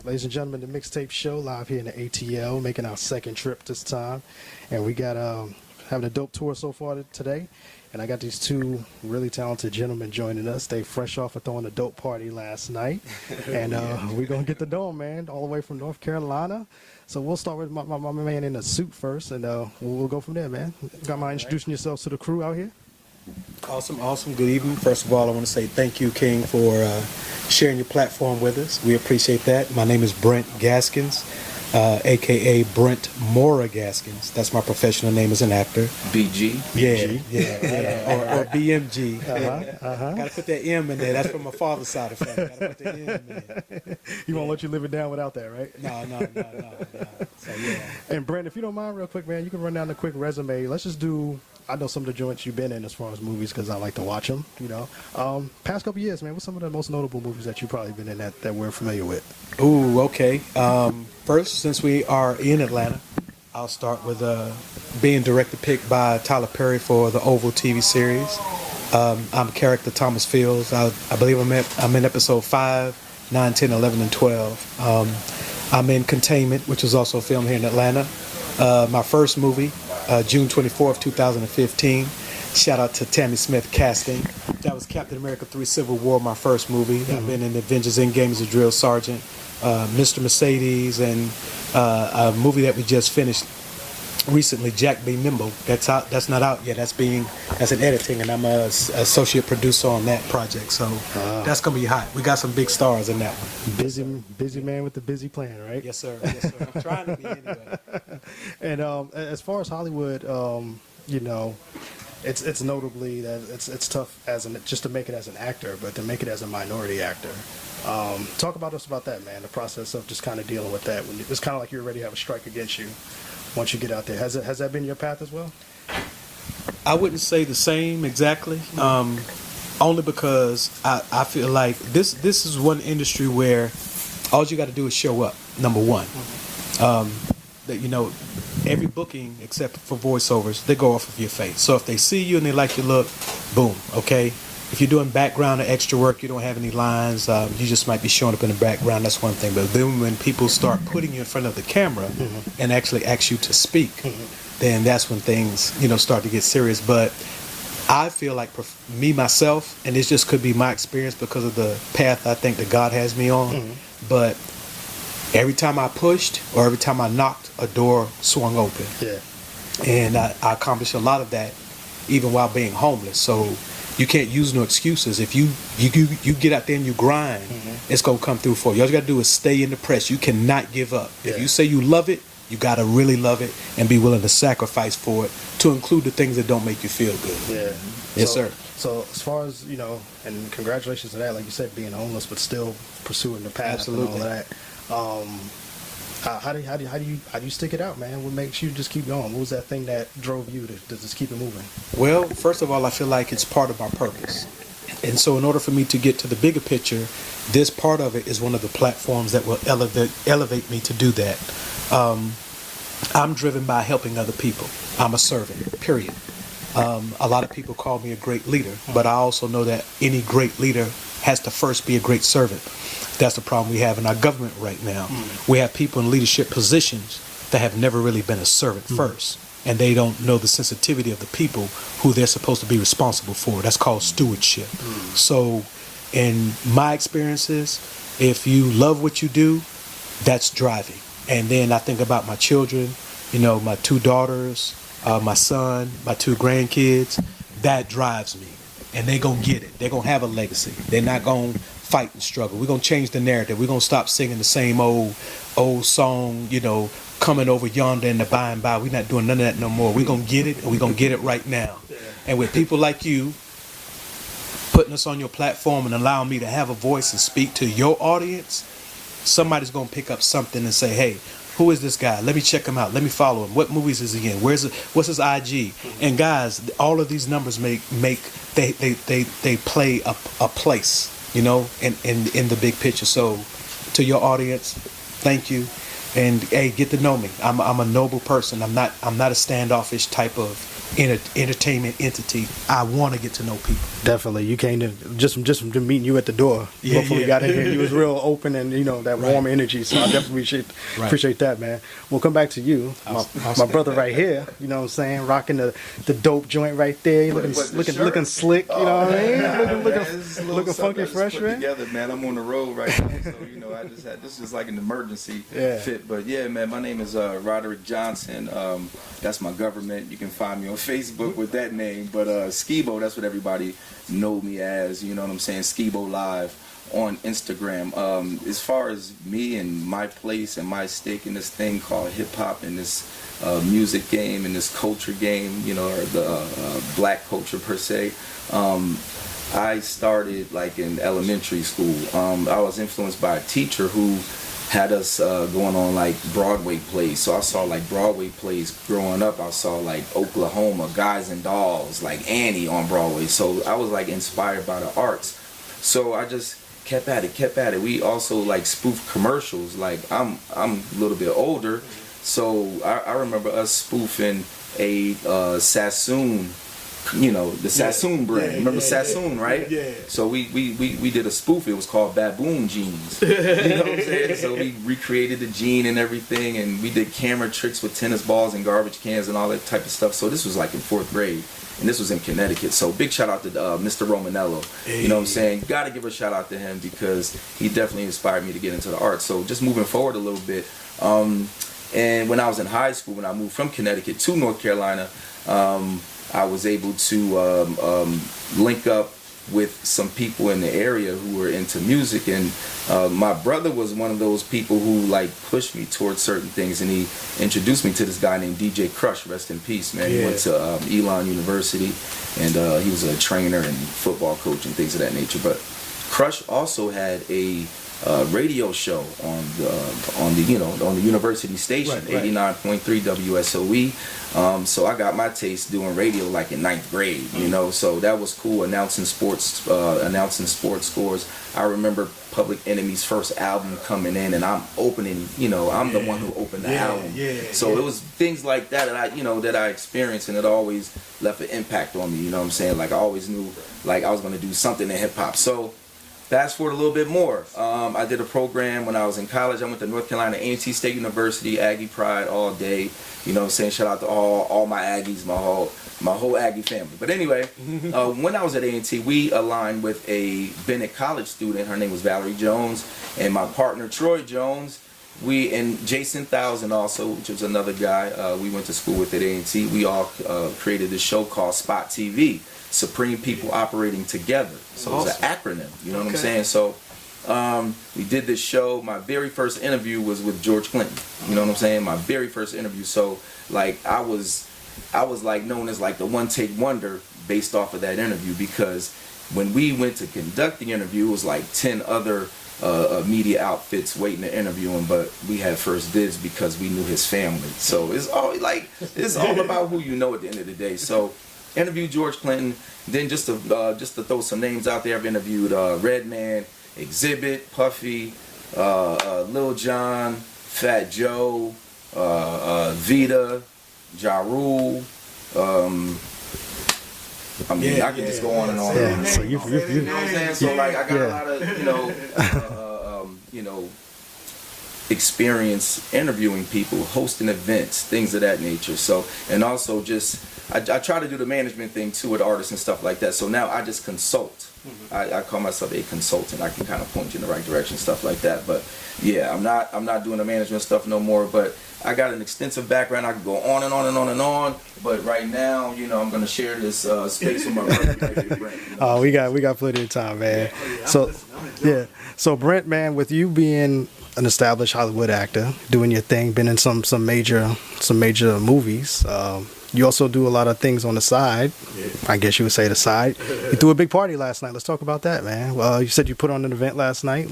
Ladies and gentlemen, the Mixtape Show live here in the ATL, making our second trip this time. And we got having a dope tour so far today. And I got these two really talented gentlemen joining us. They fresh off of throwing a dope party last night. And we're going to get the dome, man, all the way from North Carolina. So we'll start with my man in a suit first, and we'll go from there, man. Got my introducing yourselves to the crew out here? Awesome. Good evening. First of all, I want to say thank you, King, for sharing your platform with us. We appreciate that. My name is Brent Gaskins, a.k.a. Brent Moorer Gaskins. That's my professional name as an actor. BG? Yeah. Or BMG. Got to put that M in there. That's from my father's side of the family. Got to put the M in there. He won't let you live it down without that, right? No. So, yeah. And Brent, if you don't mind real quick, man, you can run down the quick resume. Let's just do... I know some of the joints you've been in as far as movies because I like to watch them, you know. Past couple years, man, what's some of the most notable movies that you've probably been in that we're familiar with? Ooh, okay. First, since we are in Atlanta, I'll start with being directed picked by Tyler Perry for the Oval TV series. I'm a character Thomas Fields. I believe I'm in episode 5, 9, 10, 11, and 12. I'm in Containment, which was also filmed here in Atlanta. My first movie, June 24th, 2015. Shout out to Tammy Smith casting. That was Captain America 3 Civil War, my first movie. I've been in Avengers Endgame as a drill sergeant, Mr. Mercedes, and a movie that we just finished recently, Jack B. Nimble. That's out. That's not out yet. That's in editing, and I'm an associate producer on that project. So that's gonna be hot. We got some big stars in that one. Busy man with the busy plan, right? Yes, sir. I'm trying to be anyway. And as far as Hollywood, you know, it's notably that it's tough just to make it as an actor, but to make it as a minority actor. Talk about that, man. The process of just kind of dealing with that. It's kind of like you already have a strike against you once you get out there. Has that been your path as well? I wouldn't say the same exactly. Only because I feel like this is one industry where all you got to do is show up. Number one. That, you know, every booking except for voiceovers, they go off of your face. So if they see you and they like your look, boom, okay. If you're doing background or extra work, you don't have any lines, you just might be showing up in the background, that's one thing. But then when people start putting you in front of the camera and actually ask you to speak, then that's when things, you know, start to get serious. But I feel like me, myself, and this just could be my experience because of the path I think that God has me on, but every time I pushed or every time I knocked, a door swung open. Yeah. And I accomplished a lot of that even while being homeless. So you can't use no excuses. If you get out there and you grind, it's going to come through for you. All you got to do is stay in the press. You cannot give up. Yeah. If you say you love it, you got to really love it and be willing to sacrifice for it, to include the things that don't make you feel good. Yeah. Yes, sir. So as far as, you know, and congratulations to that, like you said, being homeless but still pursuing the path. Absolutely. And all of that. How do you stick it out, man? What makes you just keep going? What was that thing that drove you to just keep it moving? Well, first of all, I feel like it's part of our purpose. And so in order for me to get to the bigger picture, this part of it is one of the platforms that will elevate me to do that. I'm driven by helping other people. I'm a servant, period. A lot of people call me a great leader, but I also know that any great leader has to first be a great servant. That's the problem we have in our government right now. We have people in leadership positions that have never really been a servant first, and they don't know the sensitivity of the people who they're supposed to be responsible for. That's called stewardship. So in my experiences, if you love what you do, that's driving. And then I think about my children, you know, my 2 daughters, my son, my 2 grandkids. That drives me. And they're going to get it. They're going to have a legacy. They're not going to fight and struggle. We're going to change the narrative. We're going to stop singing the same old song, you know, coming over yonder in the by and by. We're not doing none of that no more. We're going to get it, and we're going to get it right now. And with people like you putting us on your platform and allowing me to have a voice and speak to your audience, somebody's going to pick up something and say, hey, who is this guy? Let me check him out. Let me follow him. What movies is he in? What's his IG? And guys, all of these numbers they play a place, you know, in the big picture. So to your audience, thank you. And hey, get to know me. I'm a noble person. I'm not a standoffish type of entertainment entity. I want to get to know people. Definitely, you came to just from meeting you at the door before we got in here. You was real open and that warm energy. So I definitely appreciate that, man. We'll come back to you, my brother right here. You know what I'm saying? Rocking the dope joint right there. Looking slick. You know what I mean? Looking funky, fresh, man. Together, man. I'm on the road right now, so I just had this is like an emergency fit. But yeah, man, my name is Roderick Johnson. That's my government. You can find me on Facebook with that name. But Skibo, that's what everybody know me as. You know what I'm saying? Skibo Live on Instagram. As far as me and my place and my stake in this thing called hip hop and this music game and this culture game, or the black culture per se. I started like in elementary school. I was influenced by a teacher who had us going on like Broadway plays. So I saw like Broadway plays growing up. I saw like Oklahoma, Guys and Dolls, like Annie on Broadway. So I was like inspired by the arts. So I just kept at it. We also like spoofed commercials. Like I'm a little bit older, so I remember us spoofing a Sassoon. The Sassoon brand. Remember Sassoon, right? Yeah. So we did a spoof. It was called Baboon Jeans. You know what I'm saying? So we recreated the jean and everything, and we did camera tricks with tennis balls and garbage cans and all that type of stuff. So this was like in 4th grade, and this was in Connecticut. So big shout out to Mr. Romanello. You know what I'm saying? Got to give a shout out to him because he definitely inspired me to get into the arts. So just moving forward a little bit. And when I was in high school, when I moved from Connecticut to North Carolina, I was able to link up with some people in the area who were into music, and my brother was one of those people who like pushed me towards certain things, and he introduced me to this guy named DJ Crush, rest in peace, man. He went to Elon University, and he was a trainer and football coach and things of that nature. But Crush also had a radio show on the university station, 89.3 WSOE. So I got my taste doing radio like in 9th grade, so that was cool, announcing sports scores. I remember Public Enemy's first album coming in, and I'm opening, I'm the one who opened the album. So it was things like that that I experienced, and it always left an impact on me, you know what I'm saying? Like I always knew like I was going to do something in hip hop. So fast forward a little bit more. I did a program when I was in college. I went to North Carolina A&T State University, Aggie Pride all day. You know what I'm saying? Shout out to all my Aggies, my whole Aggie family. But anyway, when I was at A&T, we aligned with a Bennett College student. Her name was Valerie Jones, and my partner Troy Jones. And Jason Thousand also, which was another guy we went to school with at A&T. We all created this show called Spot TV. Supreme People Operating Together. So It's an acronym, you know what I'm saying? So we did this show. My very first interview was with George Clinton. You know what I'm saying? My very first interview. So like I was like known as like the one take wonder based off of that interview, because when we went to conduct the interview, it was like 10 other media outfits waiting to interview him, but we had first dibs because we knew his family. So it's all about who you know at the end of the day. So interviewed George Clinton. Then just to throw some names out there, I've interviewed Redman, Exhibit, Puffy, Lil Jon, Fat Joe, Vita, Ja Rule. I can just go on and on. Yeah. So you know what I'm saying? So like I got a lot of experience interviewing people, hosting events, things of that nature. So, and also just I try to do the management thing too with artists and stuff like that. So now I just consult. I call myself a consultant. I can kind of point you in the right direction, stuff like that. But yeah, I'm not doing the management stuff no more. But I got an extensive background. I can go on and on and on and on. But right now, I'm going to share this space with my brother, Brent. Oh, we got plenty of time, man. So Brent, man, with you being an established Hollywood actor, doing your thing, been in some major movies. You also do a lot of things on the side. I guess you would say the side. You threw a big party last night. Let's talk about that, man. Well, you said you put on an event last night.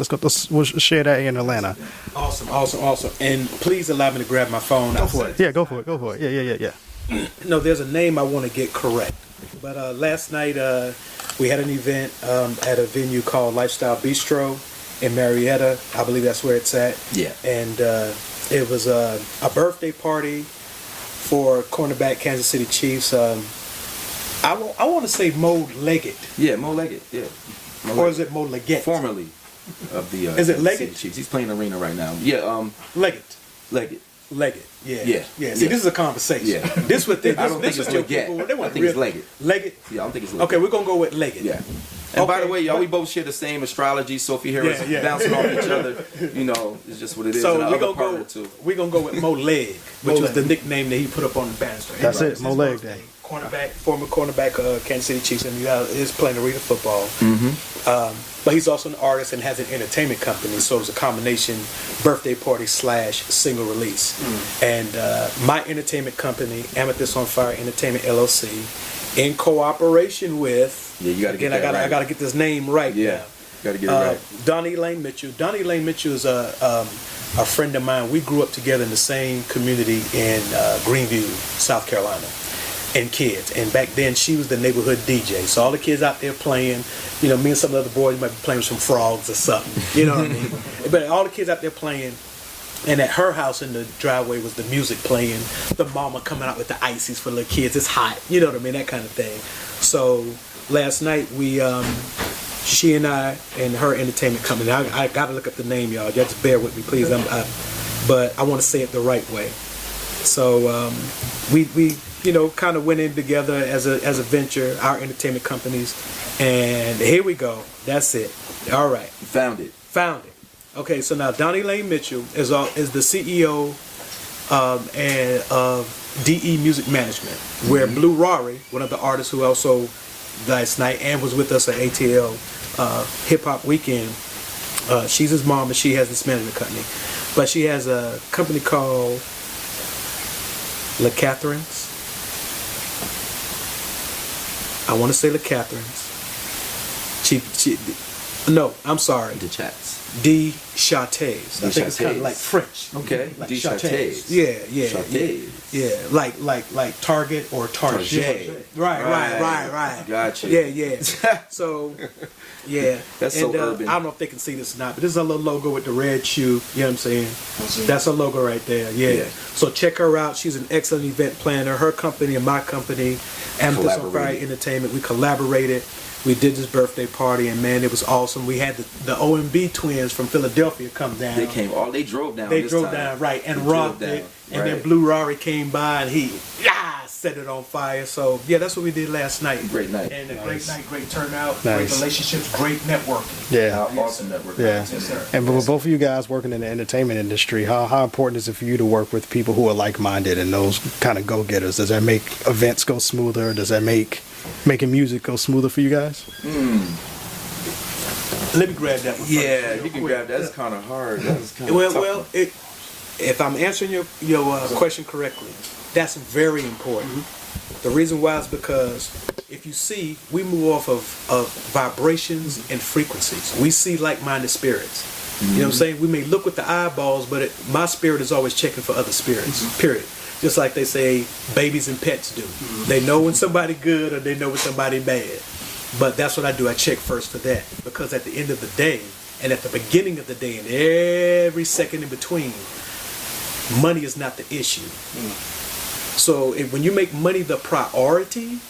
We'll share that in Atlanta. Awesome. And please allow me to grab my phone. Go for it. Yeah. No, there's a name I want to get correct. But last night we had an event at a venue called Lifestyle Bistro in Marietta. I believe that's where it's at. Yeah. And it was a birthday party for cornerback Kansas City Chiefs. I want to say Mo Leggett. Yeah, Mo Leggett. Yeah. Or is it Mo Leggett? Formerly of the is it Kansas Leggett? City Chiefs. He's playing arena right now. Yeah. Leggett. Leggett. Leggett. Yeah. Yeah. Yeah. See, Yeah. this is a conversation. Yeah. This what this, I don't this think is it's your Leggett. people. They I want think it's real- Leggett. Leggett. Yeah, I don't think it's Leggett. Okay, we're gonna go with Leggett. Yeah. And by the Okay, way, y'all, but- we both share the same astrology, so if you hear us Yeah. bouncing off each other, you know, it's just what it is. So and our we're other gonna partner, go. too. We're gonna go with Mo Leg, which Mo was the Leg. nickname that he put up on the banister. That's Right. it, Mo Leg Day. Cornerback, former cornerback of Kansas City Chiefs, and is playing arena football. Mm-hmm. But he's also an artist and has an entertainment company, so it was a combination birthday party / single release. And my entertainment company, Amethyst on Fire Entertainment LLC, in cooperation with, Yeah, you got to get again, that I right. got to get this name right. Yeah, now. got to get it right. Donnie Lane Mitchell. Donnie Lane Mitchell is a friend of mine. We grew up together in the same community in Greenview, South Carolina, and kids. And back then, she was the neighborhood DJ. So all the kids out there playing, you know, me and some of the other boys might be playing with some frogs or something. You know what I mean? But all the kids out there playing. And at her house in the driveway was the music playing, the mama coming out with the ices for the kids. It's hot, you know what I mean, that kind of thing. So last night she and I and her entertainment company. I got to look up the name, y'all. Just bear with me, please. But I want to say it the right way. So we you know kind of went in together as a venture, our entertainment companies, and here we go. That's it. All right. Found it. Found it. Okay, so now Donnie Lane Mitchell is the CEO and of DE Music Management, where Blue Rari, one of the artists who also last night and was with us at ATL Hip Hop Weekend, she's his mom and she has this management company, but she has a company called La Catherine's. I want to say La Catherine's. No, I'm sorry. The chats. D. Chate's. I think it's kind of Chate's. like French. Okay. Like D. Chate's. Chate's. Yeah, yeah, Chate's. yeah. Like Target or Target. Target. Right. Gotcha. Yeah. So, yeah. That's so urban. I don't know if they can see this or not, but this is a little logo with the red shoe. You know what I'm saying? That's a logo right there. Yeah. So check her out. She's an excellent event planner. Her company and my company, Amethyst on Fire Entertainment, we collaborated. We did this birthday party, and man, it was awesome. We had the OMB twins from Philadelphia come down. They drove down. They this drove time. down, right, and They rocked drove it. down, And right. then Blue Rari came by, and he set it on fire. So, yeah, that's what we did last night. Great night. And a great night, great turnout, Nice. great relationships, great networking. Yeah. Awesome network. Yeah. Yes, sir. And with both of you guys working in the entertainment industry, how important is it for you to work with people who are like-minded and those kind of go-getters? Does that make events go smoother? Does that make making music go smoother for you guys? Let me grab that one. Yeah, first, you real can quick. grab that. That's kind of hard. That's kind of Well, if I'm answering your question correctly, that's very important. The reason why is because if you see, we move off of vibrations and frequencies. We see like-minded spirits. You know what I'm saying? We may look with the eyeballs, but my spirit is always checking for other spirits. Period. Just like they say babies and pets do. They know when somebody good or they know when somebody bad. But that's what I do. I check first for that. Because at the end of the day, and at the beginning of the day, and every second in between, money is not the issue. So when you make money the priority,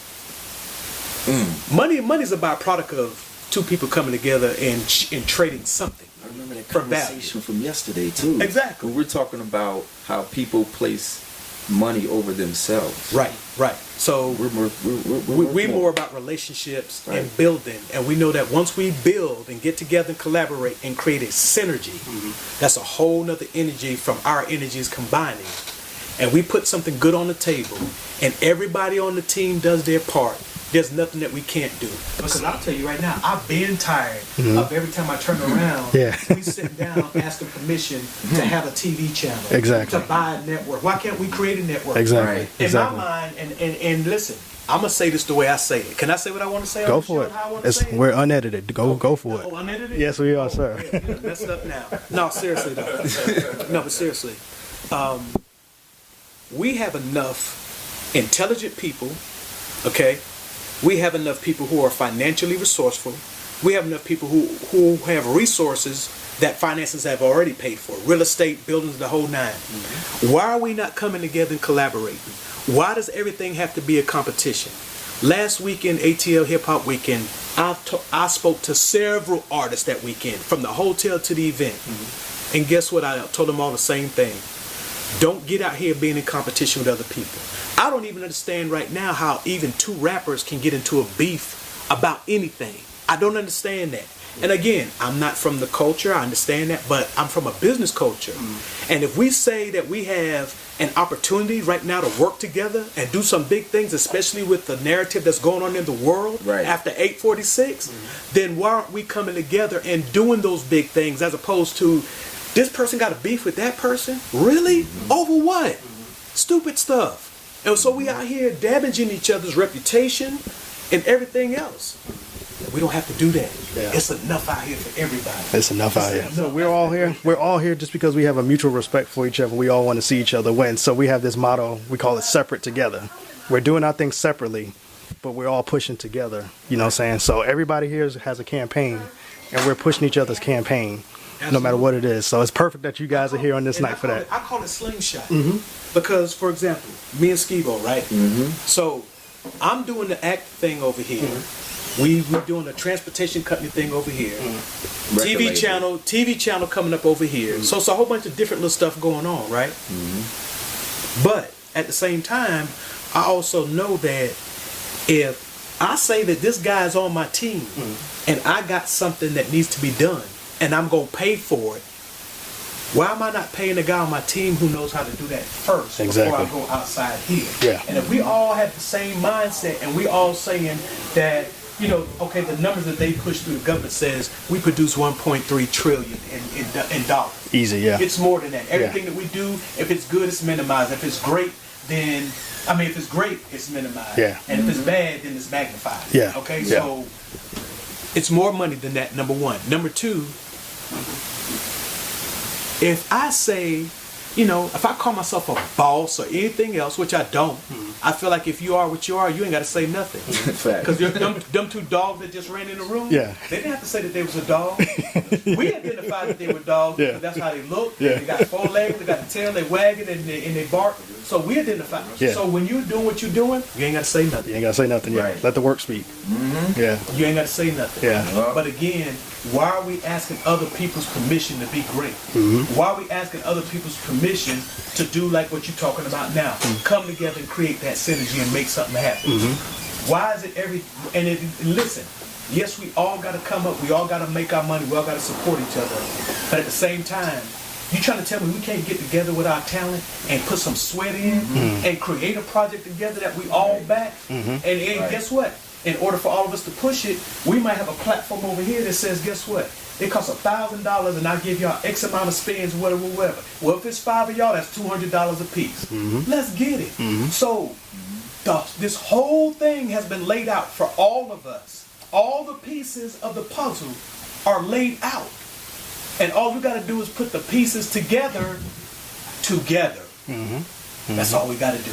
money is a byproduct of two people coming together and trading something. I remember that For value. conversation from yesterday too. Exactly. When we're talking about how people place money over themselves. Right. So we more more about relationships Right. and building, and we know that once we build and get together and collaborate and create a synergy, that's a whole nother energy from our energies combining, and we put something good on the table, and everybody on the team does their part. There's nothing that we can't do. Because I'll tell you right now, I've been tired of every time I turn around, we sitting down asking permission to have a TV channel, Exactly. to buy a network. Why can't we create a network? Exactly. Right. In Exactly. my mind, and listen, I'm gonna say this the way I say it. Can I say what I want to say? Go on the for show, it. how I wanna say it? We're unedited. Go for it. Oh, unedited? Yes, we are, sir. Yeah, you messed up now. No, seriously though. No, but seriously, we have enough intelligent people. Okay, we have enough people who are financially resourceful. We have enough people who have resources that finances have already paid for. Real estate, buildings, the whole nine. Why are we not coming together and collaborating? Why does everything have to be a competition? Last weekend, ATL Hip Hop Weekend, I spoke to several artists that weekend, from the hotel to the event. And guess what? I told them all the same thing. Don't get out here being in competition with other people. I don't even understand right now how even two rappers can get into a beef about anything. I don't understand that. And again, I'm not from the culture, I understand that, but I'm from a business culture. And if we say that we have an opportunity right now to work together and do some big things, especially with the narrative that's going on in the world after 846, then why aren't we coming together and doing those big things, as opposed to this person got a beef with that person? Really? Over what? Stupid stuff. And so we out here damaging each other's reputation and everything else. We don't have to do that. Yeah. It's enough out here for everybody. It's enough out here. So we're all here. We're all here just because we have a mutual respect for each other. We all want to see each other win. So we have this motto. We call it separate together. We're doing our things separately, but we're all pushing together. You know what I'm saying? So everybody here has a campaign, and we're pushing each other's campaign, no matter what it is. So it's perfect that you guys are here on this night for that. I call it slingshot. Because, for example, me and Skibo, right? So I'm doing the act thing over here. We're doing a transportation company thing over here. TV channel coming up over here. So it's a whole bunch of different little stuff going on, right? But at the same time, I also know that if I say that this guy's on my team and I got something that needs to be done and I'm going to pay for it, why am I not paying the guy on my team who knows how to do that first before I go outside here? Yeah. And if we all have the same mindset and we all saying that, you know, okay, the numbers that they push through the government says we produce 1.3 trillion in dollars. Easy, yeah. It's more than that. Everything that we do, if it's good, it's minimized. If it's great, then, if it's great, it's minimized. Yeah. And if it's bad, then it's magnified. Yeah. Okay, Yeah. so it's more money than that, number one. Number two, if I say, if I call myself a boss or anything else, which I don't, I feel like if you are what you are, you ain't got to say nothing. Because them two dogs that just ran in the room, they didn't have to say that they was a dog. We identified that they were dogs because that's how they look. They got four legs, they got a tail, they wag it, and they bark. So we identified. So when you're doing what you're doing, you ain't got to say nothing. You ain't got to say nothing, Right. Let the work speak. Yeah. You ain't got to say nothing. Yeah. But again, why are we asking other people's permission to be great? Why are we asking other people's permission to do like what you're talking about now? Come together and create that synergy and make something happen. Why is it listen, yes, we all got to come up, we all got to make our money, we all got to support each other. But at the same time, you trying to tell me we can't get together with our talent and put some sweat in and create a project together that we all back? And guess what? In order for all of us to push it, we might have a platform over here that says, guess what? It costs $1,000 and I give y'all X amount of spins, whatever. Well, if it's 5 of y'all, that's $200 a piece. Let's get it. So this whole thing has been laid out for all of us. All the pieces of the puzzle are laid out. And all we got to do is put the pieces together. That's all we got to do.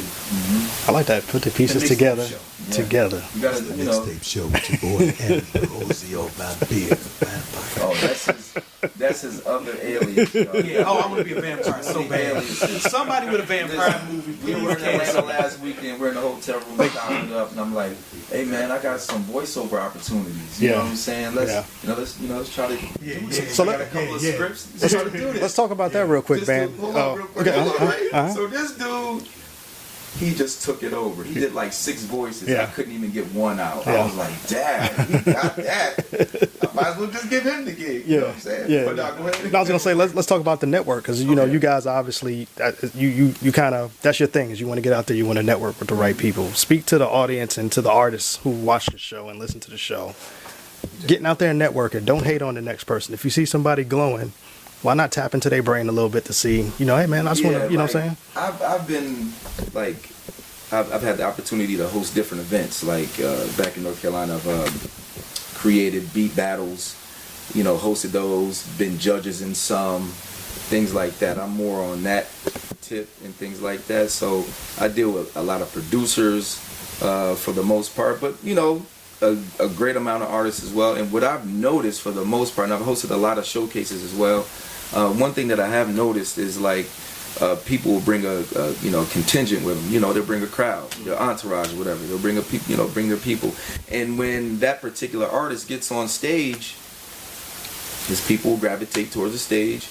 I like that. Put the pieces together. Together. You gotta, The mixtape show with your boy Andy Rosio, my beard, vampire. Oh, that's his other alias. Yeah, I want to be a vampire so bad. Somebody with a vampire movie, We please were in cast Atlanta me. last weekend. We're in the hotel room, dining up, and I'm like, "Hey man, I got some voiceover opportunities. You know what I'm saying? Let's try to. So I got a couple of scripts. Let's try to do this. Let's talk about that real quick, Just man. hold on real quick. Okay. Hold on, right? Uh-huh. So this dude, he just took it over. He did like 6 voices. I couldn't even get one out. I was like, damn, he got that. I might as well just give him the gig. You know what I'm saying? Yeah. But go ahead. No, I was gonna say let's talk about the network because you guys obviously you kind of that's your thing is you want to get out there, you want to network with the right people. Speak to the audience and to the artists who watch the show and listen to the show. Getting out there and networking. Don't hate on the next person. If you see somebody glowing, why not tap into their brain a little bit to see, hey man, I just want to, you know what I'm saying? I've been like, I've had the opportunity to host different events. Like back in North Carolina, I've created beat battles, hosted those, been judges in some, things like that. I'm more on that tip and things like that. So I deal with a lot of producers for the most part, but a great amount of artists as well. And what I've noticed for the most part, and I've hosted a lot of showcases as well, one thing that I have noticed is like people will bring a contingent with them. They'll bring a crowd, their entourage, or whatever. They'll bring bring their people. And when that particular artist gets on stage, his people will gravitate towards the stage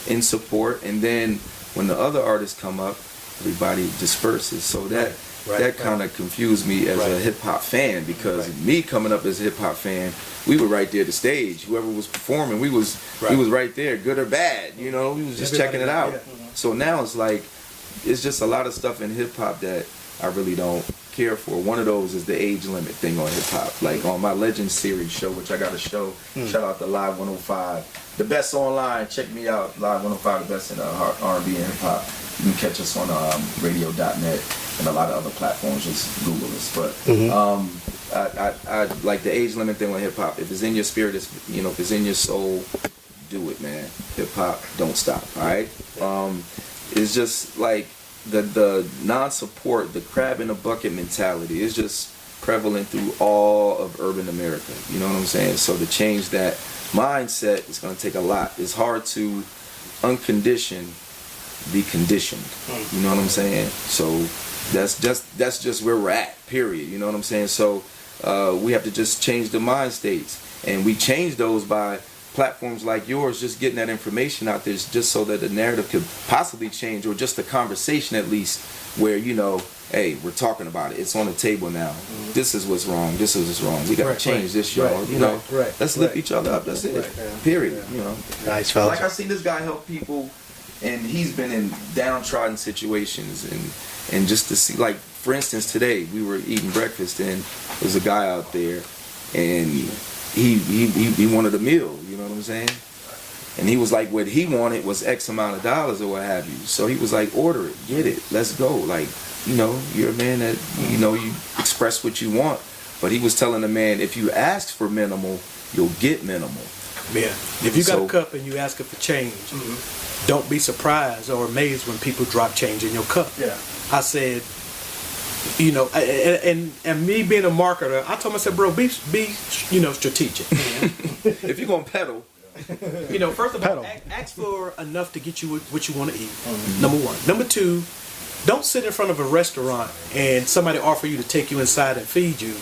in support. And then when the other artists come up, everybody disperses. So that kind of confused me as a hip hop fan, because me coming up as a hip hop fan, we were right there at the stage. Whoever was performing, we was right there, good or bad. We was just checking it out. So now it's like, it's just a lot of stuff in hip hop that I really don't care for. One of those is the age limit thing on hip hop. Like on my Legends series show, which I got a show, shout out to Live 105, the best online. Check me out, Live 105, the best in R&B and hip hop. You can catch us on radio.net and a lot of other platforms. Just Google us. But I like the age limit thing on hip hop. If it's in your spirit, if it's in your soul, do it, man. Hip hop, don't stop. All right. It's just like the non-support, the crab in a bucket mentality is just prevalent through all of urban America. You know what I'm saying? So to change that mindset is going to take a lot. It's hard to uncondition the conditioned. You know what I'm saying? So that's just where we're at. Period. You know what I'm saying? So we have to just change the mind states, and we change those by platforms like yours, just getting that information out there, just so that the narrative could possibly change, or just the conversation at least, where hey, we're talking about it. It's on the table now. This is what's wrong. This is what's wrong. We got to change this, y'all. Let's lift each other up. That's it. Period. Nice, fellas. Like I seen this guy help people, and he's been in downtrodden situations, and just to see, like for instance, today we were eating breakfast, and there's a guy out there, and he wanted a meal. You know what I'm saying? And he was like, what he wanted was X amount of dollars or what have you. So he was like, order it, get it, let's go. Like, you're a man that, you express what you want. But he was telling the man, if you ask for minimal, you'll get minimal. Yeah. If you got a cup and you ask it for change, don't be surprised or amazed when people drop change in your cup. Yeah. I said, and me being a marketer, I told myself, bro, be strategic. If you're gonna pedal, first of all, ask for enough to get you what you want to eat. Number one. Number two, don't sit in front of a restaurant and somebody offer you to take you inside and feed you,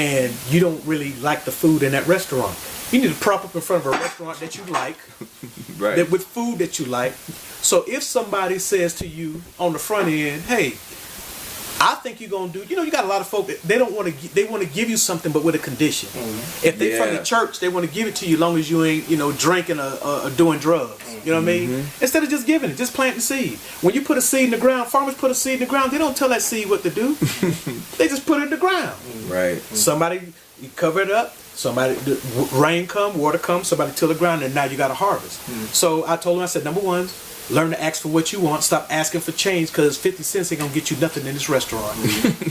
and you don't really like the food in that restaurant. You need to prop up in front of a restaurant that you like, with food that you like. So if somebody says to you on the front end, hey, I think you're gonna do. You got a lot of folk that they want to give you something, but with a condition. If they from the church, they want to give it to you, as long as you ain't drinking or doing drugs. You know what I mean? Instead of just giving it, just plant the seed. When you put a seed in the ground, farmers put a seed in the ground. They don't tell that seed what to do. They just put it in the ground. Right. Somebody you cover it up. Somebody rain come, water come. Somebody till the ground, and now you got a harvest. So I told him, I said, number one, learn to ask for what you want. Stop asking for change, because 50 cents ain't gonna get you nothing in this restaurant.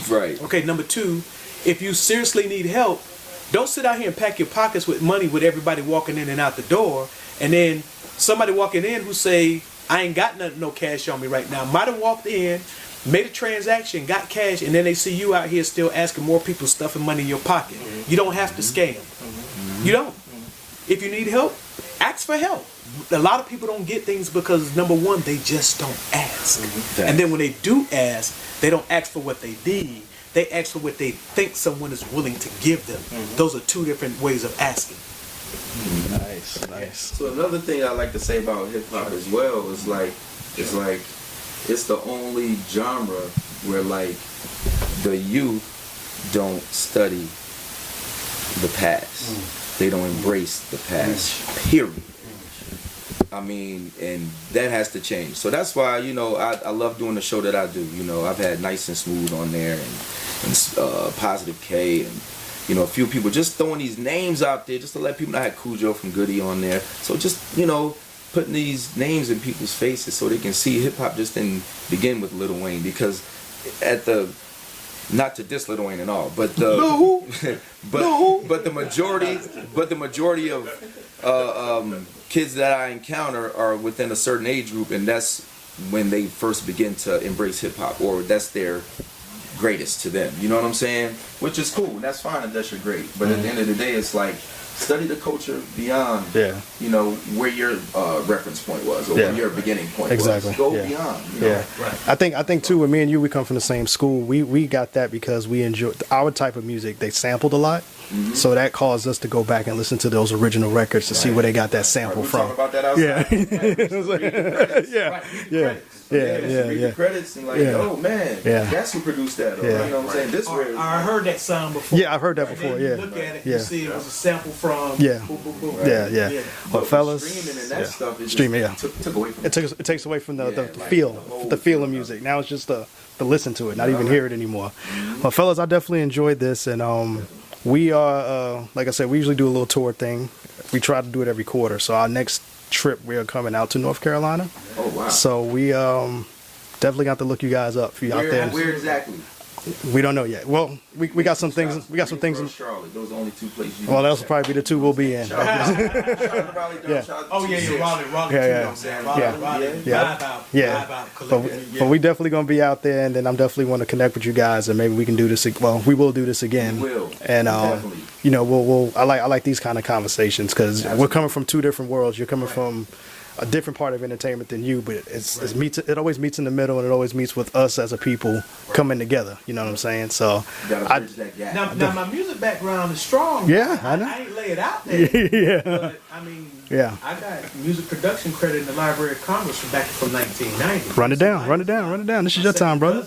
Right. Okay, number two, if you seriously need help, don't sit out here and pack your pockets with money with everybody walking in and out the door, and then somebody walking in who say, I ain't got no cash on me right now, might have walked in, made a transaction, got cash, and then they see you out here still asking more people, stuffing money in your pocket. You don't have to scam. You don't. If you need help, ask for help. A lot of people don't get things because, number one, they just don't ask. And then when they do ask, they don't ask for what they need. They ask for what they think someone is willing to give them. Those are two different ways of asking. Nice. So another thing I like to say about hip hop as well is it's the only genre where the youth don't study the past. They don't embrace the past. Period. I mean, and that has to change. So that's why, I love doing the show that I do. I've had Nice and Smooth on there, and Positive K, and a few people, just throwing these names out there just to let people know. I had Cujo from Goody on there. So just, putting these names in people's faces so they can see hip hop just didn't begin with Lil Wayne, because not to diss Lil Wayne and all, but but the majority of kids that I encounter are within a certain age group, and that's when they first begin to embrace hip hop, or that's their greatest to them. You know what I'm saying? Which is cool. And that's fine if that's your great. But at the end of the day, it's like, study the culture beyond, you know, where your reference point was or where your beginning point was. Go beyond. You know? Right. I think too, with me and you, we come from the same school. We got that because we enjoy our type of music. They sampled a lot, so that caused us to go back and listen to those original records to see where they got that sample from. Talk about that outside. Read the credits and like, oh man, that's who produced that. Or, you know what I'm saying? This I heard that sound before. Yeah, I've heard that before. You look at it, you see it was a sample from. Boom, boom, boom. But fellas, streaming and that stuff is streaming, took away from it takes away from the feel of music. Now it's just to listen to it, not even hear it anymore. But fellas, I definitely enjoyed this, and we are like I said, we usually do a little tour thing. We try to do it every quarter. So our next trip, we are coming out to North Carolina. Oh wow! So we definitely got to look you guys up. If you're out there, where exactly? We don't know yet. Well, we got some things. We got some things. In Charlotte. Those are the only two places. Well, that'll probably be the two we'll be in. Raleigh. But we definitely gonna be out there, and then I'm definitely want to connect with you guys, and maybe we can do this. Well, we will do this again. We will. And you know, we'll. I like these kind of conversations because we're coming from two different worlds. You're coming from a different part of entertainment than you, but it always meets in the middle, and it always meets with us as a people coming together. You know what I'm saying? So now my music background is strong. Yeah, I know. I ain't lay it out there. But, I mean, yeah. I got music production credit in the Library of Congress from 1990. Run it down. This is your time, brother.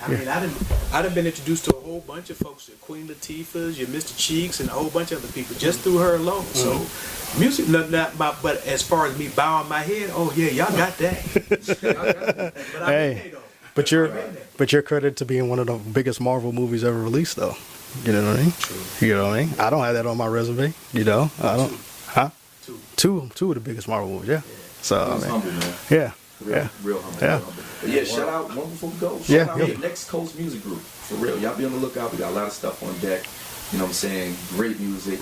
I mean, I done been introduced to a whole bunch of folks, your Queen Latifah's, your Mr. Cheeks, and a whole bunch of other people just through her alone. So, music, but as far as me bowing my head, oh yeah, y'all got that. But hey, but you're credited to being one of the biggest Marvel movies ever released, though. You know what I mean? True. You know what I mean? I don't have that on my resume. You know, I don't. Huh? Two of the biggest Marvel movies. Yeah. So I mean, humble, man. Yeah. Real humble. Yeah. But yeah, shout out one before we go. Shout out the Next Coast Music Group. For real. Y'all be on the lookout. We got a lot of stuff on deck. You know what I'm saying? Great music.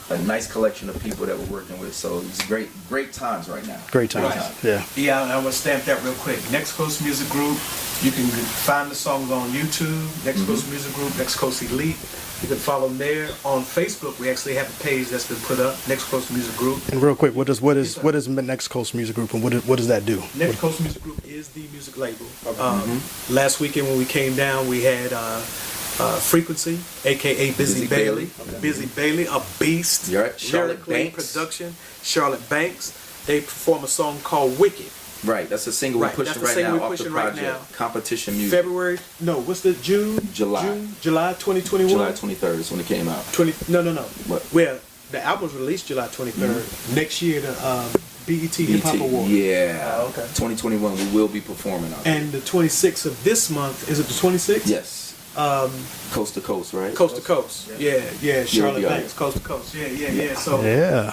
A nice collection of people that we're working with. So it's great times right now. Great times. Yeah. Yeah, I want to stamp that real quick. Next Coast Music Group. You can find the songs on YouTube. Next Coast Music Group. Next Coast Elite. You can follow them there. On Facebook, we actually have a page that's been put up. Next Coast Music Group. And real quick, what is Next Coast Music Group, and what does that do? Next Coast Music Group is the music label. Last weekend when we came down, we had Frequency, aka Busy Bailey. Busy Bailey, a beast. Charlotte Banks. Production. Charlotte Banks. They perform a song called Wicked. Right, that's a single we're pushing right now off the project. Competition Music. February, no, what's the July 2021? July 23rd is when it came out. No. What? Well, the album was released July 23rd. Next year, the BET Hip Hop Award. Yeah. Okay. 2021, we will be performing on it. And the 26th of this month, is it the 26th? Yes. Coast to Coast, right? Coast to Coast. Yeah. Charlotte Banks, Coast to Coast. Yeah. So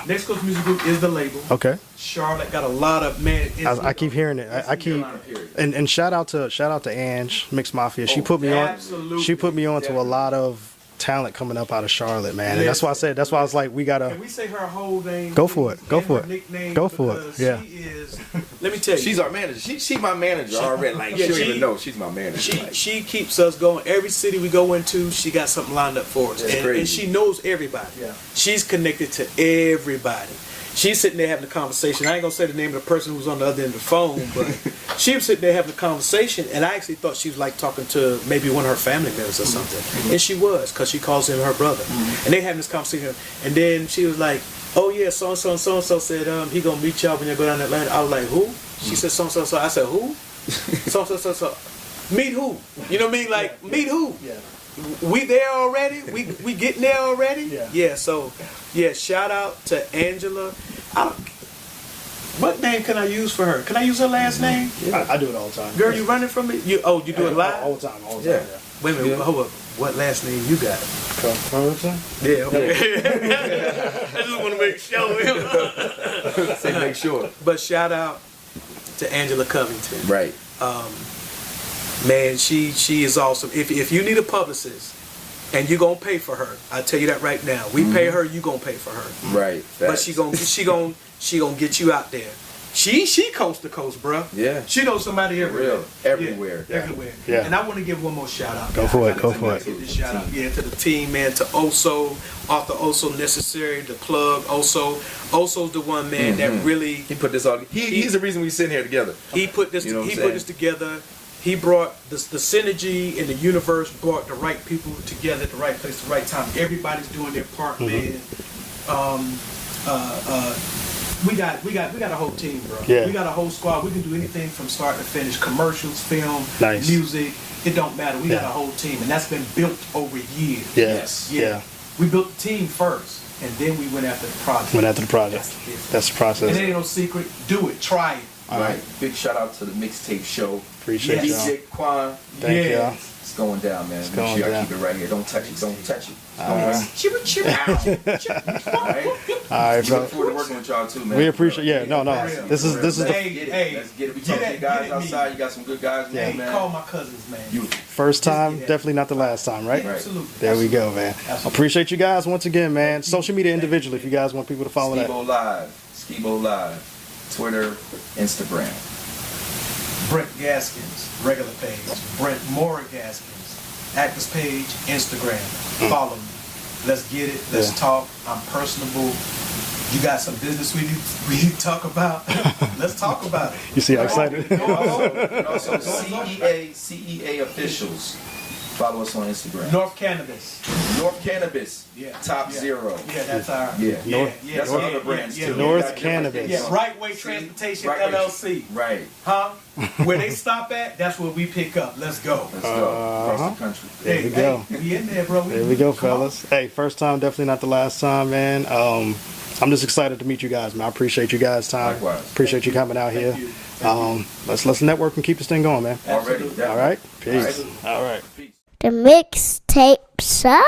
Next Coast Music Group is the label. Okay. Charlotte got a lot of I keep hearing it. I keep and shout out to Ange Mix Mafia. She put me on. She put me on to a lot of talent coming up out of Charlotte, man. And that's why I was like, we gotta. Can we say her whole name? Go for it. Go for it. Nickname, go for it. Yeah. She is. Let me tell you. She's our manager. She's my manager already. Like she don't even know she's my manager. She keeps us going. Every city we go into, she got something lined up for us, and she knows everybody. Yeah. She's connected to everybody. She's sitting there having a conversation. I ain't gonna say the name of the person who's on the other end of the phone, but she was sitting there having a conversation, and I actually thought she was like talking to maybe one of her family members or something. And she was, because she calls him her brother. And they having this conversation, and then she was like, "Oh yeah, so and so said he gonna meet y'all when you go down to Atlanta." I was like, "Who?" She said, "So and so." I said, "Who?" So. Meet who? You know what I mean? Like, meet who? Yeah. We there already? We getting there already? Yeah. So, shout out to Angela. What name can I use for her? Can I use her last name? I do it all the time. Girl, you running from me? You do it live? All the time. Yeah. Wait a minute, hold up. What last name you got? Yeah, okay. I just want to make sure. Say make sure. But shout out to Angela Covington. Right. Man, she is awesome. If you need a publicist and you're gonna pay for her, I tell you that right now. We pay her, you gonna pay for her. Right. But she gonna get you out there. She coast to coast, bro. Yeah. She knows somebody everywhere. Real. Everywhere. Yeah, everywhere. Yeah. And I want to give one more shout out. Go for it. Go for it. Give this shout out. Yeah, to the team, man. To Oso, Arthur Oso, necessary. The plug. Oso's the one, man, that really. He put this all. He's the reason we sitting here together. He put this. You know what He I'm put this together. He brought the synergy in the universe. Brought the right people together at the right place, the right time. Everybody's doing their part, man. We got a whole team, bro. Yeah. We got a whole squad. We can do anything from start to finish. Commercials, film, Nice. music. It don't matter. We got a whole team, and that's been built over years. Yes. Yeah. We built the team first, and then we went after the project. Went after the project. That's the process. And it ain't no secret. Do it. Try it. All right. Big shout out to the mixtape show. Appreciate y'all. DJ Quan. Thank Yeah. y'all. It's going down, man. Make going sure y'all down. keep it right here. Don't touch it. Don't touch it. All right. All right. All right, We bro. look forward to working with y'all too, man. We appreciate. Yeah. No. This is the Let's get it. Let's get it. We talk to the guys outside. You got some good guys, Hey, man. call my cousins, man. You. first time. Definitely not the last time, right? Yeah, absolutely. There we go, man. Absolutely. Appreciate you guys once again, man. Social media individually, if you guys want people to follow that. Skibo Live, Twitter, Instagram. Brent Gaskins, regular page. Brent Moorer Gaskins, actors page, Instagram. Follow me. Let's get it. Let's Yeah. talk. I'm personable. You got some business we need to talk about. Let's talk about it. You see how excited? And also CEA officials. Follow us on Instagram. North Cannabis. North Cannabis. Yeah. Top Yeah. Zero. Yeah, that's our. Yeah. That's our other brands too. North We got different Cannabis. things. Yeah, Right Way Transportation Right Way. LLC. Right. Huh? Where they stop at, that's where we pick up. Let's go. Let's go. Across the country. There we go. Hey, we in there, bro. There we go, Come on. fellas. Hey, first time, definitely not the last time, man. I'm just excited to meet you guys, man. I appreciate you guys' time. Likewise. Appreciate you coming out here. Thank you. Thank Let's network and keep this thing going, man. Already. Absolutely. All right. Definitely. Peace. All right. Peace. The mixtape show.